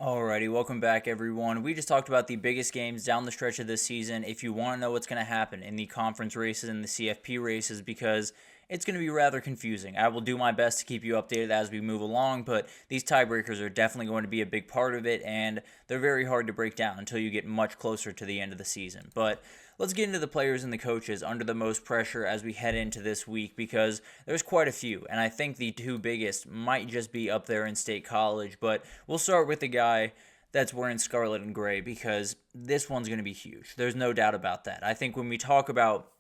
Alrighty, welcome back everyone. We just talked about the biggest games down the stretch of this season. If you want to know what's going to happen in the conference races and the CFP races, because it's going to be rather confusing. I will do my best to keep you updated as we move along, but these tiebreakers are definitely going to be a big part of it, and they're very hard to break down until you get much closer to the end of the season. But let's get into the players and the coaches under the most pressure as we head into this week, because there's quite a few, and I think the two biggest might just be up there in State College. But we'll start with the guy that's wearing scarlet and gray, because this one's going to be huge. There's no doubt about that. I think when we talk about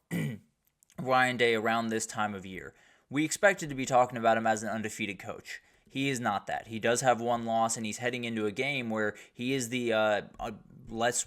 Ryan Day around this time of year, we expected to be talking about him as an undefeated coach. He is not that. He does have one loss, and he's heading into a game where he is the less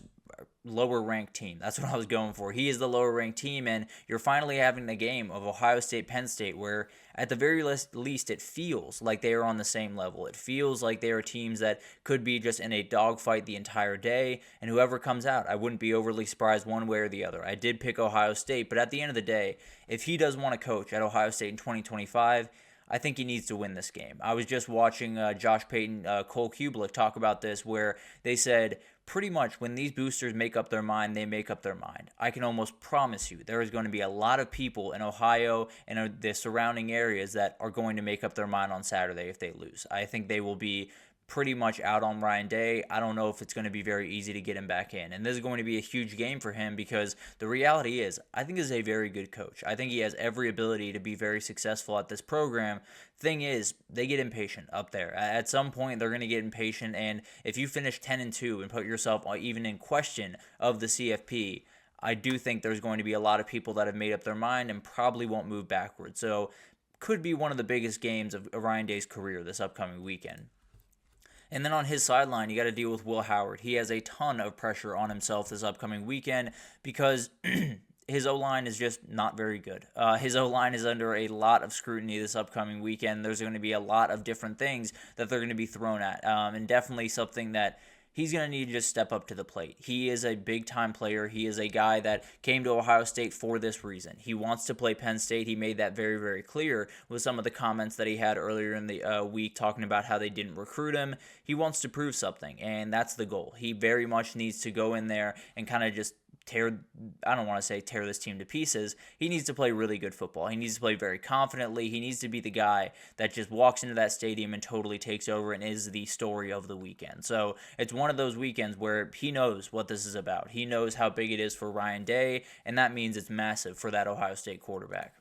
lower ranked team. That's what I was going for. He is the lower ranked team, and you're finally having the game of Ohio State, Penn State, where at the very least it feels like they are on the same level. It feels like they are teams that could be just in a dogfight the entire day, and whoever comes out, I wouldn't be overly surprised one way or the other. I did pick Ohio State, but at the end of the day, if he does want to coach at Ohio State in 2025, I think he needs to win this game. I was just watching Josh Payton, Cole Kubelik talk about this, where they said pretty much when these boosters make up their mind, they make up their mind. I can almost promise you there is going to be a lot of people in Ohio and the surrounding areas that are going to make up their mind on Saturday if they lose. I think they will be pretty much out on Ryan Day. I don't know if it's going to be very easy to get him back in. And this is going to be a huge game for him, because the reality is, I think he's a very good coach. I think he has every ability to be very successful at this program. Thing is, they get impatient up there. At some point, they're going to get impatient, and if you finish 10-2 and put yourself even in question of the CFP, I do think there's going to be a lot of people that have made up their mind and probably won't move backwards. So, could be one of the biggest games of Ryan Day's career this upcoming weekend. And then on his sideline, you got to deal with Will Howard. He has a ton of pressure on himself this upcoming weekend because his O-line is just not very good. His O-line is under a lot of scrutiny this upcoming weekend. There's going to be a lot of different things that they're going to be thrown at, and definitely something that he's going to need to just step up to the plate. He is a big-time player. He is a guy that came to Ohio State for this reason. He wants to play Penn State. He made that very, very clear with some of the comments that he had earlier in the week talking about how they didn't recruit him. He wants to prove something, and that's the goal. He very much needs to go in there and kind of just I don't want to say tear this team to pieces. He needs to play really good football. He needs to play very confidently. He needs to be the guy that just walks into that stadium and totally takes over and is the story of the weekend. So it's one of those weekends where he knows what this is about. He knows how big it is for Ryan Day, and that means it's massive for that Ohio State quarterback.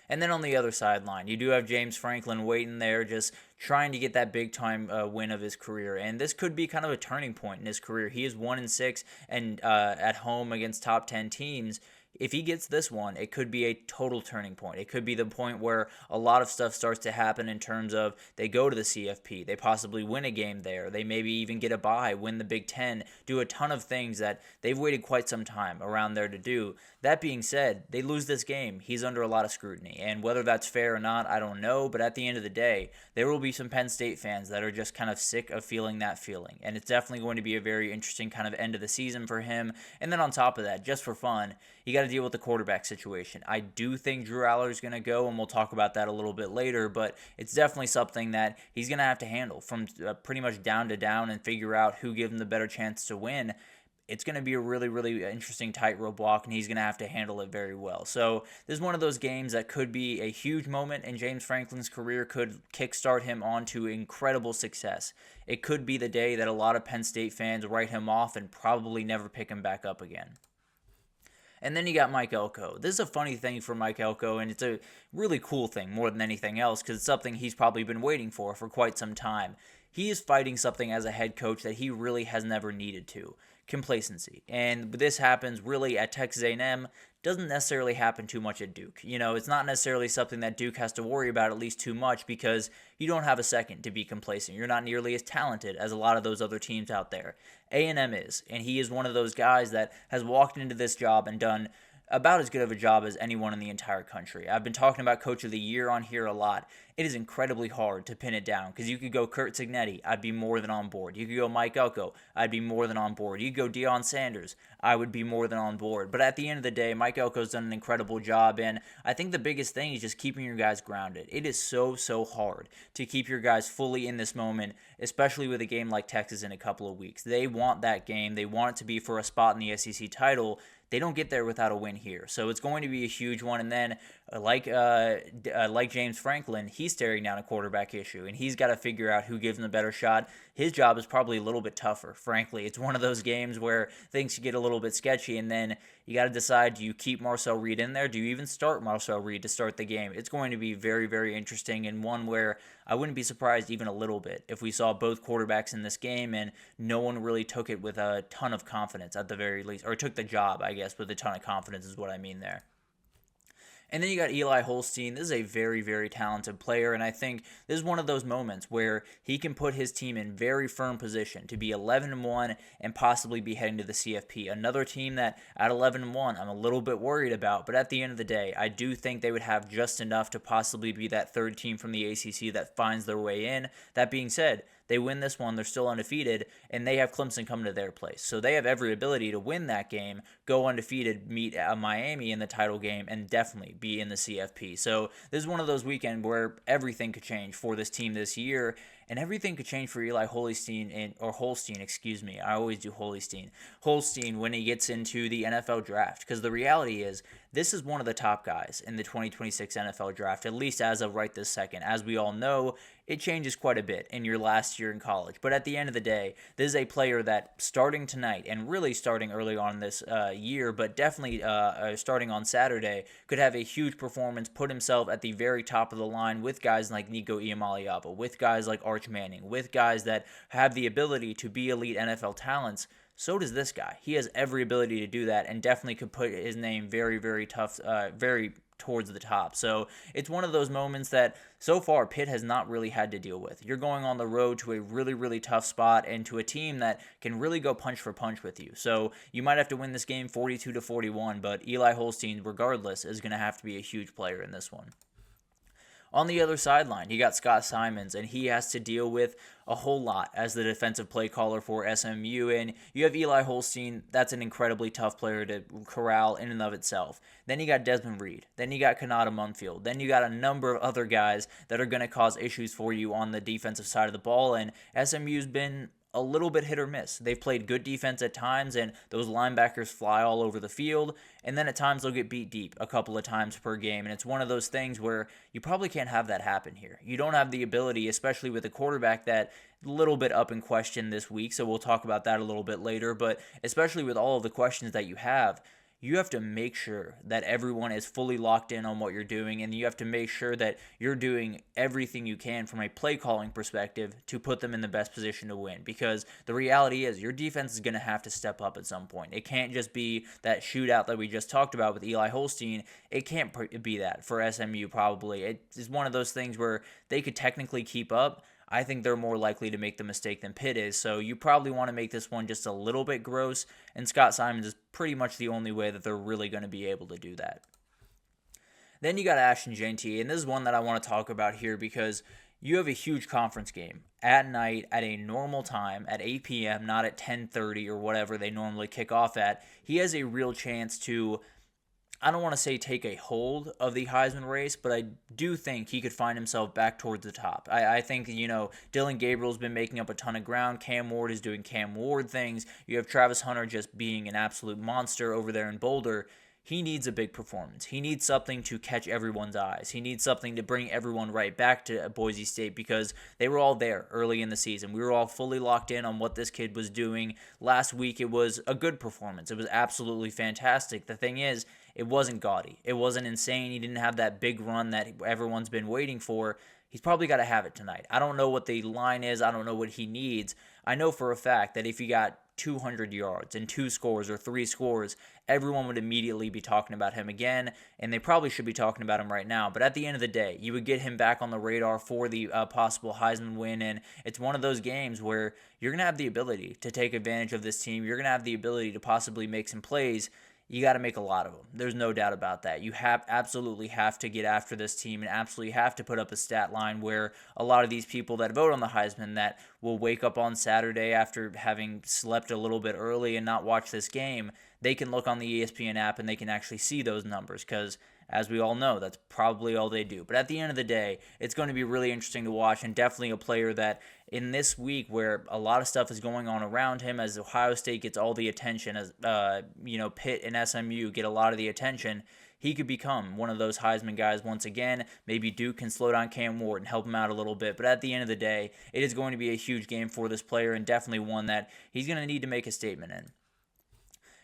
And then on the other sideline, you do have James Franklin waiting there, just trying to get that big-time win of his career. And this could be kind of a turning point in his career. He is 1-6 and at home against top 10 teams. If he gets this one, it could be a total turning point. It could be the point where a lot of stuff starts to happen in terms of they go to the CFP, they possibly win a game there, they maybe even get a bye, win the Big Ten, do a ton of things that they've waited quite some time around there to do. That being said, they lose this game, he's under a lot of scrutiny, and whether that's fair or not, I don't know, but at the end of the day, there will be some Penn State fans that are just kind of sick of feeling that feeling, and it's definitely going to be a very interesting kind of end of the season for him. And then on top of that, just for fun, you got to deal with the quarterback situation. I do think Drew Aller is going to go, and we'll talk about that a little bit later, but it's definitely something that he's going to have to handle from pretty much down to down and figure out who gives him the better chance to win. It's going to be a really, really interesting tightrope walk, and he's going to have to handle it very well. So this is one of those games that could be a huge moment in James Franklin's career, could kickstart him onto incredible success. It could be the day that a lot of Penn State fans write him off and probably never pick him back up again. And then you got Mike Elko. This is a funny thing for Mike Elko, and it's a really cool thing more than anything else, because it's something he's probably been waiting for quite some time. He is fighting something as a head coach that he really has never needed to: complacency. And this happens really at Texas A&M. Doesn't necessarily happen too much at Duke. You know, it's not necessarily something that Duke has to worry about at least too much, because you don't have a second to be complacent. You're not nearly as talented as a lot of those other teams out there. A&M is, and he is one of those guys that has walked into this job and done about as good of a job as anyone in the entire country. I've been talking about Coach of the Year on here a lot. It is incredibly hard to pin it down because you could go Kurt Cignetti, I'd be more than on board. You could go Mike Elko, I'd be more than on board. You could go Deion Sanders, I would be more than on board. But at the end of the day, Mike Elko's done an incredible job, and I think the biggest thing is just keeping your guys grounded. It is so hard to keep your guys fully in this moment, especially with a game like Texas in a couple of weeks. They want that game. They want it to be for a spot in the SEC title. They don't get there without a win here. So it's going to be a huge one. And then like James Franklin, he's staring down a quarterback issue, and he's got to figure out who gives him a better shot. His job is probably a little bit tougher, frankly. It's one of those games where things get a little bit sketchy, and then you got to decide, do you keep Marcel Reed in there? Do you even start Marcel Reed to start the game? It's going to be very interesting, and one where I wouldn't be surprised even a little bit if we saw both quarterbacks in this game and no one really took it with a ton of confidence at the very least, or took the job, I guess, with a ton of confidence is what I mean there. And then you got Eli Holstein. This is a very talented player, and I think this is one of those moments where he can put his team in very firm position to be 11-1 and possibly be heading to the CFP. Another team that at 11-1 I'm a little bit worried about, but at the end of the day, I do think they would have just enough to possibly be that third team from the ACC that finds their way in. That being said, they win this one, they're still undefeated, and they have Clemson coming to their place. So they have every ability to win that game, go undefeated, meet Miami in the title game, and definitely be in the CFP. So this is one of those weekends where everything could change for this team this year, and everything could change for Eli Holstein, I always do Holstein when he gets into the NFL draft, because the reality is this is one of the top guys in the 2026 NFL draft, at least as of right this second. As we all know, it changes quite a bit in your last year in college. But at the end of the day, this is a player that starting tonight and really starting early on this year, but definitely starting on Saturday, could have a huge performance, put himself at the very top of the line with guys like Nico Iamaleava, with guys like Arch Manning, with guys that have the ability to be elite NFL talents. So does this guy. He has every ability to do that and definitely could put his name very tough, very towards the top. So it's one of those moments that so far Pitt has not really had to deal with. You're going on the road to a really tough spot and to a team that can really go punch for punch with you. So you might have to win this game 42-41, but Eli Holstein, regardless, is going to have to be a huge player in this one. On the other sideline, you got Scott Simons, and he has to deal with a whole lot as the defensive play caller for SMU. And you have Eli Holstein. That's an incredibly tough player to corral in and of itself. Then you got Desmond Reed. Then you got Kanata Munfield. Then you got a number of other guys that are going to cause issues for you on the defensive side of the ball. And SMU's been a little bit hit or miss. They've played good defense at times, and those linebackers fly all over the field, and then at times they'll get beat deep a couple of times per game, and it's one of those things where you probably can't have that happen here. You don't have the ability, especially with a quarterback that a little bit up in question this week, so we'll talk about that a little bit later, but especially with all of the questions that you have to make sure that everyone is fully locked in on what you're doing, and you have to make sure that you're doing everything you can from a play calling perspective to put them in the best position to win, because the reality is your defense is going to have to step up at some point. It can't just be that shootout that we just talked about with Eli Holstein. It can't be that for SMU probably. It's one of those things where they could technically keep up. I think they're more likely to make the mistake than Pitt is, so you probably want to make this one just a little bit gross, and Scott Simons is pretty much the only way that they're really going to be able to do that. Then you got Ashton Jeanty, and this is one that I want to talk about here because you have a huge conference game at night at a normal time at 8 p.m., not at 10:30 or whatever they normally kick off at. He has a real chance to, I don't want to say take a hold of the Heisman race, but I do think he could find himself back towards the top. I think, Dylan Gabriel's been making up a ton of ground. Cam Ward is doing Cam Ward things. You have Travis Hunter just being an absolute monster over there in Boulder. He needs a big performance. He needs something to catch everyone's eyes. He needs something to bring everyone right back to Boise State because they were all there early in the season. We were all fully locked in on what this kid was doing. Last week, it was a good performance. It was absolutely fantastic. The thing is, it wasn't gaudy. It wasn't insane. He didn't have that big run that everyone's been waiting for. He's probably got to have it tonight. I don't know what the line is. I don't know what he needs. I know for a fact that if he got 200 yards and 2 scores or 3 scores, everyone would immediately be talking about him again, and they probably should be talking about him right now. But at the end of the day, you would get him back on the radar for the possible Heisman win, and it's one of those games where you're going to have the ability to take advantage of this team. You're going to have the ability to possibly make some plays. you got to make a lot of them. There's no doubt about that. You absolutely have to get after this team and absolutely have to put up a stat line where a lot of these people that vote on the Heisman that will wake up on Saturday after having slept a little bit early and not watch this game, they can look on the ESPN app and they can actually see those numbers because, as we all know, that's probably all they do. But at the end of the day, it's going to be really interesting to watch, and definitely a player that in this week where a lot of stuff is going on around him, as Ohio State gets all the attention, as Pitt and SMU get a lot of the attention, he could become one of those Heisman guys once again. Maybe Duke can slow down Cam Ward and help him out a little bit. But at the end of the day, it is going to be a huge game for this player, and definitely one that he's going to need to make a statement in.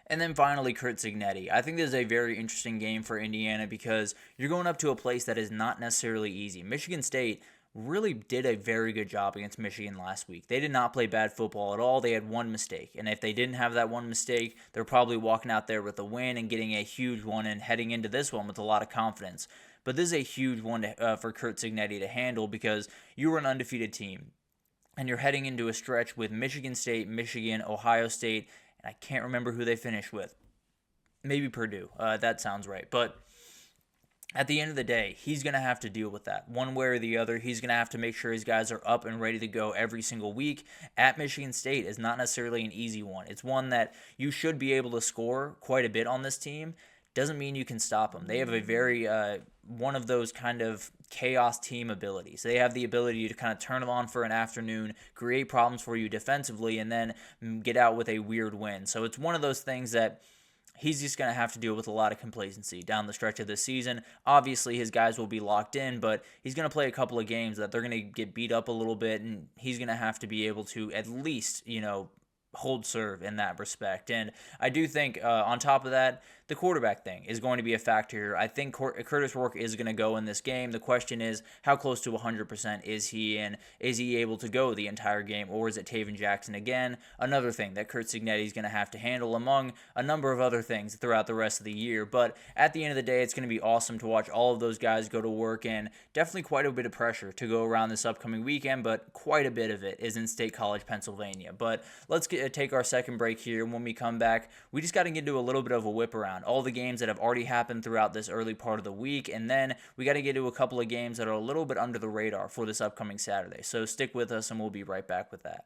And then finally, Curt Cignetti. I think this is a very interesting game for Indiana because you're going up to a place that is not necessarily easy. Michigan State really did a very good job against Michigan last week. They did not play bad football at all. They had one mistake. And if they didn't have that one mistake, they're probably walking out there with a win and getting a huge one and heading into this one with a lot of confidence. But this is a huge one for Curt Cignetti to handle because you were an undefeated team. And you're heading into a stretch with Michigan State, Michigan, Ohio State, I can't remember who they finished with. Maybe Purdue. That sounds right. But at the end of the day, he's going to have to deal with that. One way or the other, he's going to have to make sure his guys are up and ready to go every single week. At Michigan State is not necessarily an easy one. It's one that you should be able to score quite a bit on this team. Doesn't mean you can stop them. They have a very one of those kind of chaos team abilities. They have the ability to kind of turn it on for an afternoon, create problems for you defensively, and then get out with a weird win. So it's one of those things that he's just going to have to deal with a lot of complacency down the stretch of this season. Obviously, his guys will be locked in, but he's going to play a couple of games that they're going to get beat up a little bit, and he's going to have to be able to at least, hold serve in that respect. And I do think on top of that, the quarterback thing is going to be a factor here. I think Curtis Rourke is going to go in this game. The question is, how close to 100% is he, and is he able to go the entire game, or is it Taven Jackson again? Another thing that Curt Cignetti is going to have to handle among a number of other things throughout the rest of the year. But at the end of the day, it's going to be awesome to watch all of those guys go to work, and definitely quite a bit of pressure to go around this upcoming weekend, but quite a bit of it is in State College, Pennsylvania. But let's take our second break here. When we come back, we just got to get into a little bit of a whip around all the games that have already happened throughout this early part of the week, and then we got to get to a couple of games that are a little bit under the radar for this upcoming Saturday. So stick with us and we'll be right back with that.